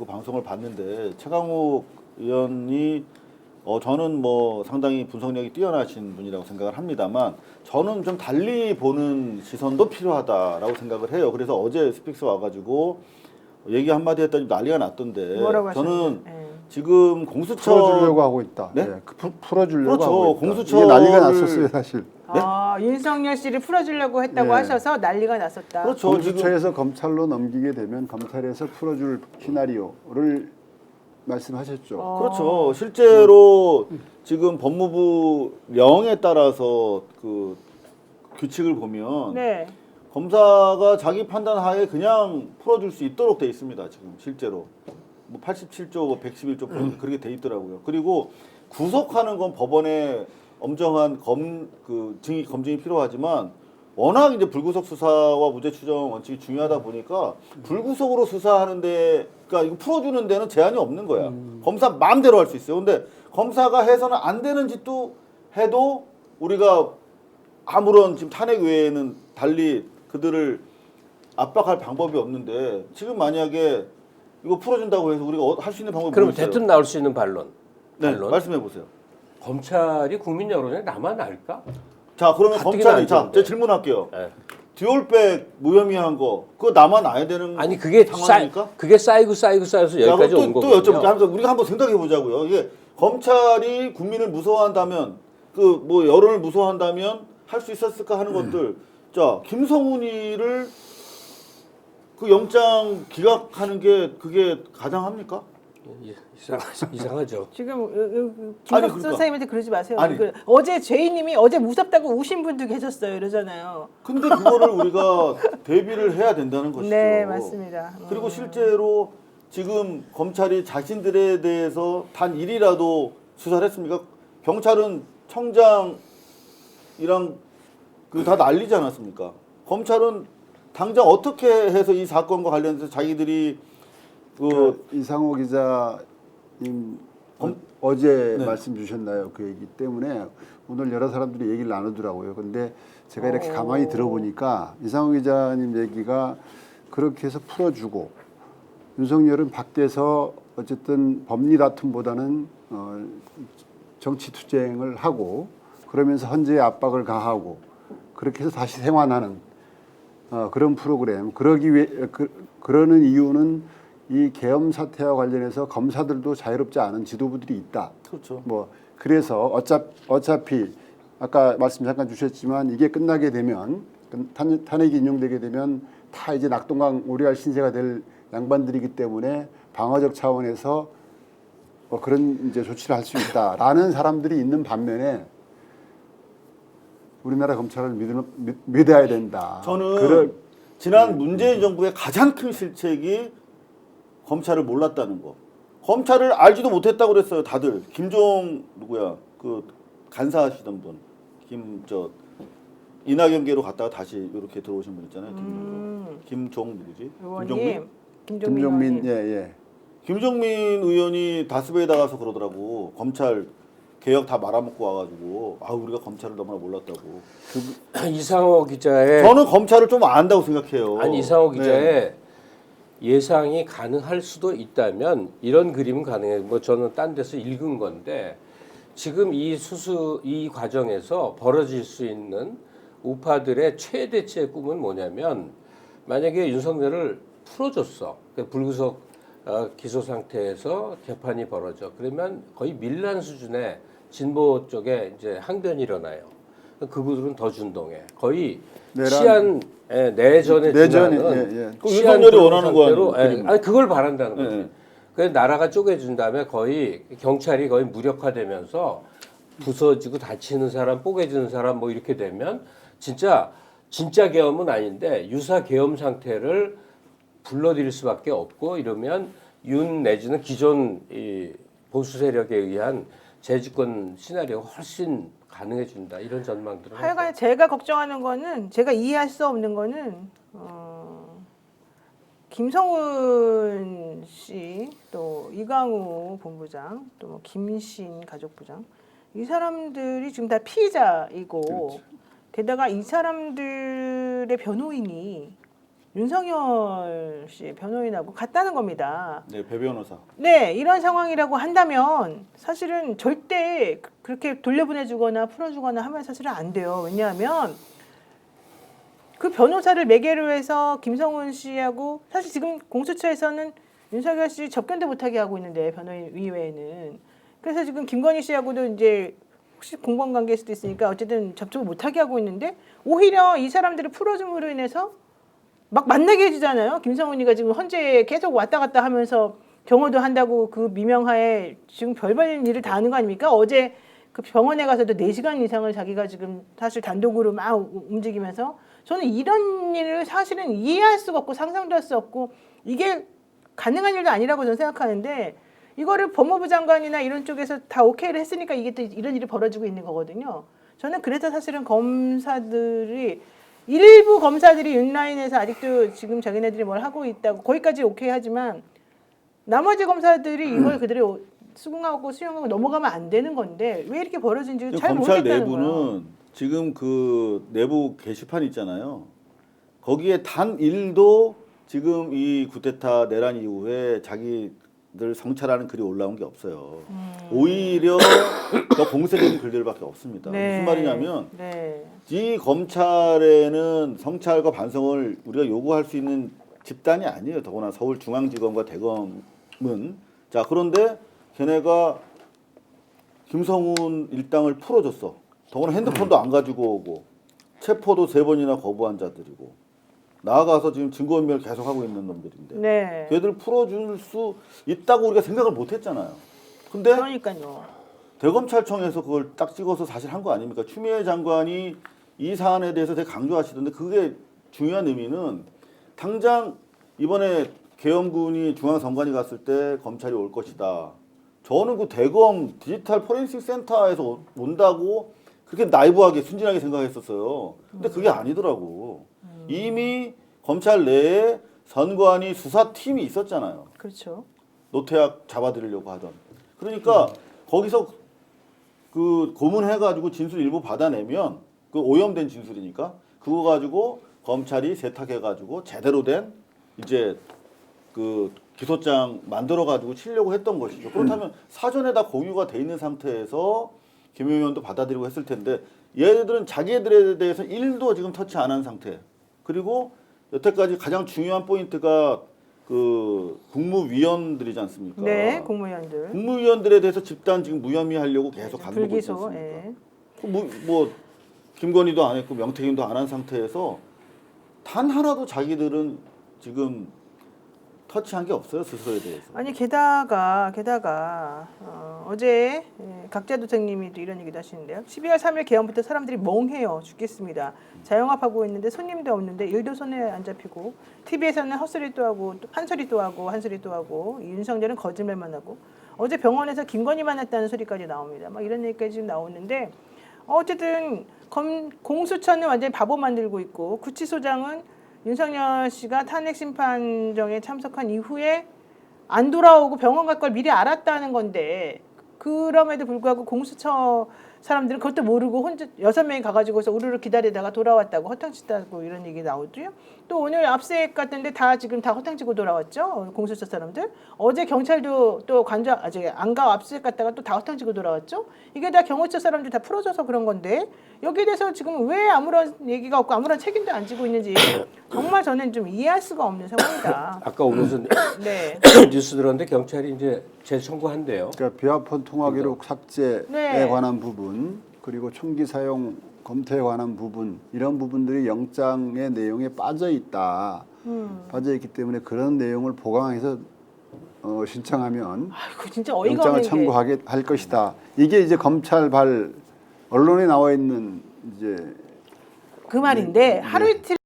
그 방송을 봤는데 최강욱 의원이 저는 뭐 상당히 분석력이 뛰어나신 분이라고 생각을 합니다만 저는 좀 달리 보는 시선도 필요하다라고 생각을 해요. 그래서 어제 스픽스 와가지고 얘기 한마디 했더니 난리가 났던데 뭐라고 저는 하셨나요? 지금 공수처 풀어주려고 하고 있다. 네? 풀어주려고 그렇죠. 하고 있다. 공수처를- 이게 난리가 났었어요, 사실. 윤석열 씨를 풀어주려고 했다고 네. 하셔서 난리가 났었다. 그렇죠. 공수처에서 검찰로 넘기게 되면 검찰에서 풀어줄 시나리오를 말씀하셨죠. 그렇죠. 실제로 지금 법무부 령에 따라서 그 규칙을 보면 네. 검사가 자기 판단 하에 그냥 풀어줄 수 있도록 돼 있습니다. 지금 실제로 뭐 87조, 111조 그렇게 돼 있더라고요. 그리고 구속하는 건 법원에 엄정한 검증이 필요하지만 워낙 이제 불구속 수사와 무죄 추정 원칙이 중요하다 보니까 불구속으로 수사하는데 그러니까 이거 풀어주는 데는 제한이 없는 거야. 검사 마음대로 할 수 있어요. 근데 검사가 해서는 안 되는 짓도 해도 우리가 아무런 지금 탄핵 외에는 달리 그들을 압박할 방법이 없는데 지금 만약에 이거 풀어준다고 해서 우리가 할 수 있는 방법이 그럼 뭐 있어요? 대뜸 나올 수 있는 반론. 네, 말씀해 보세요. 검찰이 국민 여론에 남아 날까? 자, 그러면 가뜩이나 검찰이 안 자, 좋은데. 제가 질문할게요. 네. 듀얼백 무혐의한 거 그거 남아나야 되는 아니 그게 상황입니까? 그게 쌓이고 쌓여서 여기까지 온 또 거거든요. 여쭤볼게요. 그러니까 우리가 한번 생각해 보자고요. 이게 검찰이 국민을 무서워한다면 그 뭐 여론을 무서워한다면 할 수 있었을까 하는 것들. 자, 김성훈이를 그 영장 기각하는 게 그게 가당합니까? 이상하죠. 지금 아니, 김덕수 그러니까. 선생님한테 그러지 마세요. 아니. 어제 제이님이 어제 무섭다고 우신 분도 계셨어요. 이러잖아요. 근데 그거를 우리가 대비를 해야 된다는 것이죠. 네, 맞습니다. 그리고 실제로 지금 검찰이 자신들에 대해서 단 일이라도 수사를 했습니까? 경찰은 청장이랑 그 다 난리지 않았습니까? 검찰은 당장 어떻게 해서 이 사건과 관련해서 자기들이 그 이상호 기자님 어제 네. 말씀 주셨나요? 그 얘기 때문에 오늘 여러 사람들이 얘기를 나누더라고요. 근데 제가 이렇게 가만히 들어보니까 이상호 기자님 얘기가 그렇게 해서 풀어주고 윤석열은 밖에서 어쨌든 법리 다툼보다는 정치 투쟁을 하고 그러면서 헌재에 압박을 가하고 그렇게 해서 다시 생환하는 그런 프로그램. 그러기 위해 그러는 이유는 이 계엄 사태와 관련해서 검사들도 자유롭지 않은 지도부들이 있다. 그렇죠. 뭐 그래서 어차피 아까 말씀 잠깐 주셨지만 이게 끝나게 되면 탄핵이 인용되게 되면 다 이제 낙동강 오리알 신세가 될 양반들이기 때문에 방어적 차원에서 그런 이제 조치를 할 수 있다라는 사람들이 있는 반면에 우리나라 검찰을 믿어야 된다. 저는 지난 문재인 정부의 가장 큰 실책이 검찰을 몰랐다는 거. 검찰을 알지도 못했다고 그랬어요, 다들. 김종 누구야? 그 간사하시던 분. 이낙연계로 갔다가 다시 이렇게 들어오신 분 있잖아요. 김종 누구지? 의원님, 김종민 예. 김종민 의원이 다스베이다 가서 그러더라고. 검찰 개혁 다 말아먹고 와가지고 우리가 검찰을 너무나 몰랐다고. 이상호 기자의 저는 검찰을 좀 안다고 생각해요. 아니 이상호 기자의 네. 예상이 가능할 수도 있다면 이런 그림은 가능해요. 뭐 저는 딴 데서 읽은 건데 지금 이 과정에서 벌어질 수 있는 우파들의 최대치의 꿈은 뭐냐면 만약에 윤석열을 풀어줬어. 불구속 기소 상태에서 개판이 벌어져. 그러면 거의 밀란 수준의 진보 쪽에 이제 항변이 일어나요. 그분들은 더 준동해. 거의 시한 내전에 준하는 그 윤석열이 원하는 거 아니에요? 아니 그걸 바란다는 거지. 네. 그래서 나라가 쪼개진 다음에 거의 경찰이 거의 무력화되면서 부서지고 다치는 사람, 뽀개지는 사람 뭐 이렇게 되면 진짜 계엄은 아닌데 유사 계엄 상태를 불러들일 수밖에 없고 이러면 윤 내지는 기존 이 보수 세력에 의한 재집권 시나리오가 훨씬 가능해진다 이런 전망들은. 하여간 제가 걱정하는 거는 제가 이해할 수 없는 거는 김성훈 씨, 또 이강우 본부장, 또 뭐 김신 가족부장 이 사람들이 지금 다 피해자이고 그렇죠. 게다가 이 사람들의 변호인이 윤석열 씨 변호인하고 같다는 겁니다. 네, 배 변호사. 네, 이런 상황이라고 한다면 사실은 절대 그렇게 돌려보내주거나 풀어주거나 하면 사실은 안 돼요. 왜냐하면 그 변호사를 매개로 해서 김성훈 씨하고 사실 지금 공수처에서는 윤석열 씨 접견도 못하게 하고 있는데 변호인 위외에는 그래서 지금 김건희 씨하고도 이제 혹시 공범 관계일 수도 있으니까 어쨌든 접촉을 못하게 하고 있는데 오히려 이 사람들을 풀어줌으로 인해서 막 만나게 해주잖아요. 김성훈이가 지금 헌재에 계속 왔다 갔다 하면서 경호도 한다고 그 미명하에 지금 별별 일을 다 하는 거 아닙니까? 어제 그 병원에 가서도 4시간 이상을 자기가 지금 사실 단독으로 막 움직이면서 저는 이런 일을 사실은 이해할 수가 없고 상상도 할 수 없고 이게 가능한 일도 아니라고 저는 생각하는데 이거를 법무부 장관이나 이런 쪽에서 다 오케이를 했으니까 이게 또 이런 일이 벌어지고 있는 거거든요. 저는 그래서 사실은 검사들이 일부 검사들이 윤라인에서 아직도 지금 자기네들이 뭘 하고 있다고 거기까지 오케이 하지만 나머지 검사들이 이걸 그대로 수긍하고 수용하고 넘어가면 안 되는 건데 왜 이렇게 벌어진지 잘 검찰 모르겠다는 내부는 거예요. 지금 그 내부 게시판 있잖아요. 거기에 단 1도 지금 이 쿠데타 내란 이후에 자기들 성찰하는 글이 올라온 게 없어요. 오히려 더 공세적인 글들밖에 없습니다. 무슨 말이냐면 네. 이 검찰에는 성찰과 반성을 우리가 요구할 수 있는 집단이 아니에요. 더구나 서울중앙지검과 대검은. 자, 그런데 걔네가 김성훈 일당을 풀어줬어. 더구나 핸드폰도 안 가지고 오고 체포도 3번이나 거부한 자들이고 나아가서 지금 증거인멸 계속하고 있는 놈들인데 네. 걔들 풀어줄 수 있다고 우리가 생각을 못했잖아요. 근데 그러니까요. 대검찰청에서 그걸 딱 찍어서 사실 한 거 아닙니까? 추미애 장관이 이 사안에 대해서 되게 강조하시던데 그게 중요한 의미는 당장 이번에 계엄군이 중앙선관위 갔을 때 검찰이 올 것이다. 저는 그 대검 디지털 포렌식 센터에서 온다고 그렇게 나이브하게 순진하게 생각했었어요. 근데 그게 아니더라고. 이미 검찰 내에 선관위 수사팀이 있었잖아요. 그렇죠. 노태악 잡아들이려고 하던. 그러니까 거기서 그 고문해가지고 진술 일부 받아내면 그 오염된 진술이니까 그거 가지고 검찰이 세탁해가지고 제대로 된 이제 그 기소장 만들어가지고 치려고 했던 것이죠. 그렇다면 사전에 다 공유가 돼 있는 상태에서 김용현도 받아들이고 했을 텐데 얘네들은 자기들에 대해서 1도 지금 터치 안 한 상태. 그리고 여태까지 가장 중요한 포인트가 그 국무위원들이지 않습니까? 네, 국무위원들. 국무위원들에 대해서 집단 지금 무혐의하려고 계속 가는 거지 불기소. 않습니까? 예. 뭐 김건희도 안 했고 명태균도 안 한 상태에서 단 하나도 자기들은 지금 터치한 게 없어요 스스로에 대해서. 아니 게다가 어제 각자도생님이 또 이런 얘기도 하시는데요. 12월 3일 개헌부터 사람들이 멍해요 죽겠습니다. 자영업하고 있는데 손님도 없는데 일도 손에 안 잡히고 TV에서는 헛소리 또 하고 또 한소리 또 하고 한소리 또 하고 이 윤석열은 거짓말만 하고 어제 병원에서 김건희 만났다는 소리까지 나옵니다. 막 이런 얘기까지 지금 나오는데 어쨌든 공수처는 완전히 바보 만들고 있고 구치소장은 윤석열 씨가 탄핵 심판정에 참석한 이후에 안 돌아오고 병원 갈 걸 미리 알았다는 건데 그럼에도 불구하고 공수처 사람들은 그것도 모르고 혼자 6명이 가가지고서 우르르 기다리다가 돌아왔다고 허탕치다고 이런 얘기 나오고요. 또 오늘 압수수색 갔던데 다 지금 다 허탕치고 돌아왔죠. 공수처 사람들. 어제 경찰도 또 아직 안가 압수수색 갔다가 또 다 허탕치고 돌아왔죠. 이게 다 경호처 사람들 다 풀어줘서 그런 건데 여기에 대해서 지금 왜 아무런 얘기가 없고 아무런 책임도 안 지고 있는지 정말 저는 좀 이해할 수가 없는 상황이다. 아까 오면서 네. 뉴스 들었는데 경찰이 이제 재청구한대요. 그러니까 비화폰 통화 기록 삭제에 네. 관한 부분 그리고 총기 사용 검토에 관한 부분 이런 부분들이 영장의 내용에 빠져 있다. 빠져 있기 때문에 그런 내용을 보강해서 신청하면 아이고 진짜 어이가 영장을 없는 게. 청구하게 할 것이다. 이게 이제 검찰발 언론에 나와 있는 이제 그 말인데 하루 이틀